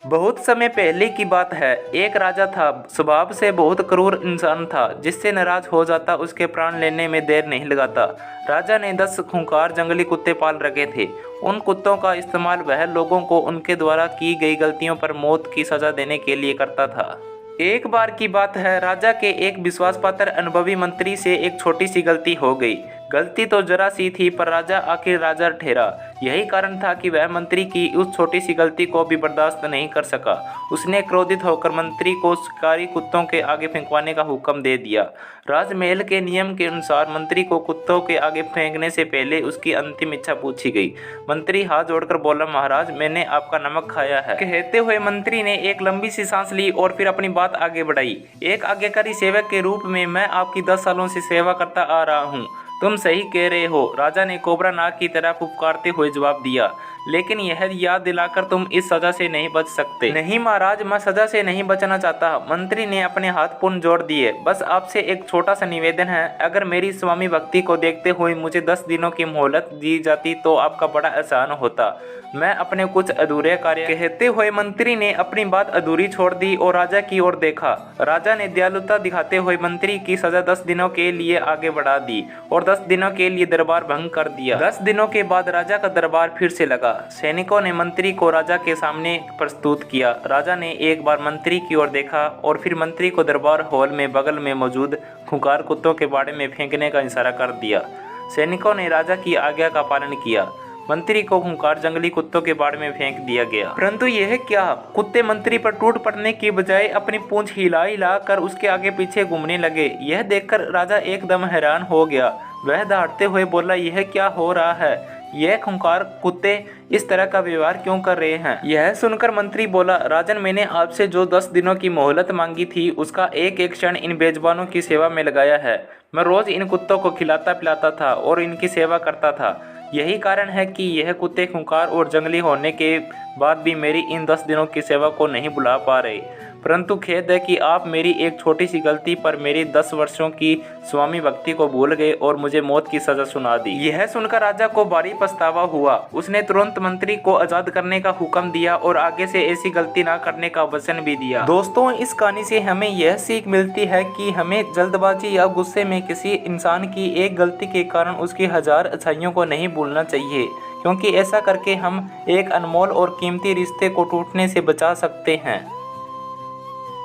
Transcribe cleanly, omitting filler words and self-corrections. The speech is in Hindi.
बहुत समय पहले की बात है। एक राजा था, स्वभाव से बहुत क्रूर इंसान था। जिससे नाराज हो जाता उसके प्राण लेने में देर नहीं लगाता। राजा ने 10 खूंखार जंगली कुत्ते पाल रखे थे। उन कुत्तों का इस्तेमाल वह लोगों को उनके द्वारा की गई गलतियों पर मौत की सजा देने के लिए करता था। एक बार की बात है, राजा के एक विश्वासपात्र अनुभवी मंत्री से एक छोटी सी गलती हो गई। गलती तो जरा सी थी, पर राजा आखिर राजा ठहरा। यही कारण था कि वह मंत्री की उस छोटी सी गलती को भी बर्दाश्त नहीं कर सका। उसने क्रोधित होकर मंत्री को शिकारी कुत्तों के आगे फेंकवाने का हुक्म दे दिया। राजमहल के नियम के अनुसार मंत्री को कुत्तों के आगे फेंकने से पहले उसकी अंतिम इच्छा पूछी गई। मंत्री हाथ जोड़कर बोला, महाराज, मैंने आपका नमक खाया है। कहते हुए मंत्री ने एक लंबी सी सांस ली और फिर अपनी बात आगे बढ़ाई। एक आज्ञाकारी सेवक के रूप में मैं आपकी 10 सालों से सेवा करता आ रहा हूँ। तुम सही कह रहे हो, राजा ने कोबरा नाग की तरह फुफकारते हुए जवाब दिया। लेकिन यह याद दिलाकर तुम इस सजा से नहीं बच सकते। नहीं महाराज, मैं सजा से नहीं बचना चाहता। मंत्री ने अपने हाथ पुन जोड़ दिए। बस आपसे एक छोटा सा निवेदन है। अगर मेरी स्वामी भक्ति को देखते हुए मुझे 10 दिनों की मोहलत दी जाती तो आपका बड़ा एहसान होता। मैं अपने कुछ अधूरे कार्य। कहते हुए मंत्री ने अपनी बात अधूरी छोड़ दी और राजा की ओर देखा। राजा ने दयालुता दिखाते हुए मंत्री की सजा 10 दिनों के लिए आगे बढ़ा दी और 10 दिनों के लिए दरबार भंग कर दिया। 10 दिनों के बाद राजा का दरबार फिर से लगा। सैनिकों ने मंत्री को राजा के सामने प्रस्तुत किया। राजा ने एक बार मंत्री की ओर देखा और फिर मंत्री को दरबार हॉल में बगल में मौजूद खूंखार कुत्तों के बाड़े में फेंकने का इशारा कर दिया। सैनिकों ने राजा की आज्ञा का पालन किया। मंत्री को खूंखार जंगली कुत्तों के बाड़े में फेंक दिया गया। परंतु यह क्या! कुत्ते मंत्री पर टूट पड़ने की बजाय अपनी पूंछ हिला हिला कर उसके आगे पीछे घूमने लगे। यह देखकर राजा एकदम हैरान हो गया। वह दहाड़ते हुए बोला, यह क्या हो रहा है? यह खूंखार कुत्ते इस तरह का व्यवहार क्यों कर रहे हैं? यह सुनकर मंत्री बोला, राजन, मैंने आपसे जो 10 दिनों की मोहलत मांगी थी उसका एक एक क्षण इन बेजुबानों की सेवा में लगाया है। मैं रोज इन कुत्तों को खिलाता पिलाता था और इनकी सेवा करता था। यही कारण है कि यह कुत्ते खूंखार और जंगली होने के बाद भी मेरी इन 10 दिनों की सेवा को नहीं भुला पा रहे। परंतु खेद है कि आप मेरी एक छोटी सी गलती पर मेरी 10 वर्षों की स्वामी भक्ति को भूल गए और मुझे मौत की सजा सुना दी। यह सुनकर राजा को भारी पछतावा हुआ। उसने तुरंत मंत्री को आजाद करने का हुक्म दिया और आगे से ऐसी गलती ना करने का वचन भी दिया। दोस्तों, इस कहानी से हमें यह सीख मिलती है कि हमें जल्दबाजी या गुस्से में किसी इंसान की एक गलती के कारण उसकी 1000 अच्छाइयों को नहीं भूलना चाहिए, क्योंकि ऐसा करके हम एक अनमोल और कीमती रिश्ते को टूटने से बचा सकते हैं।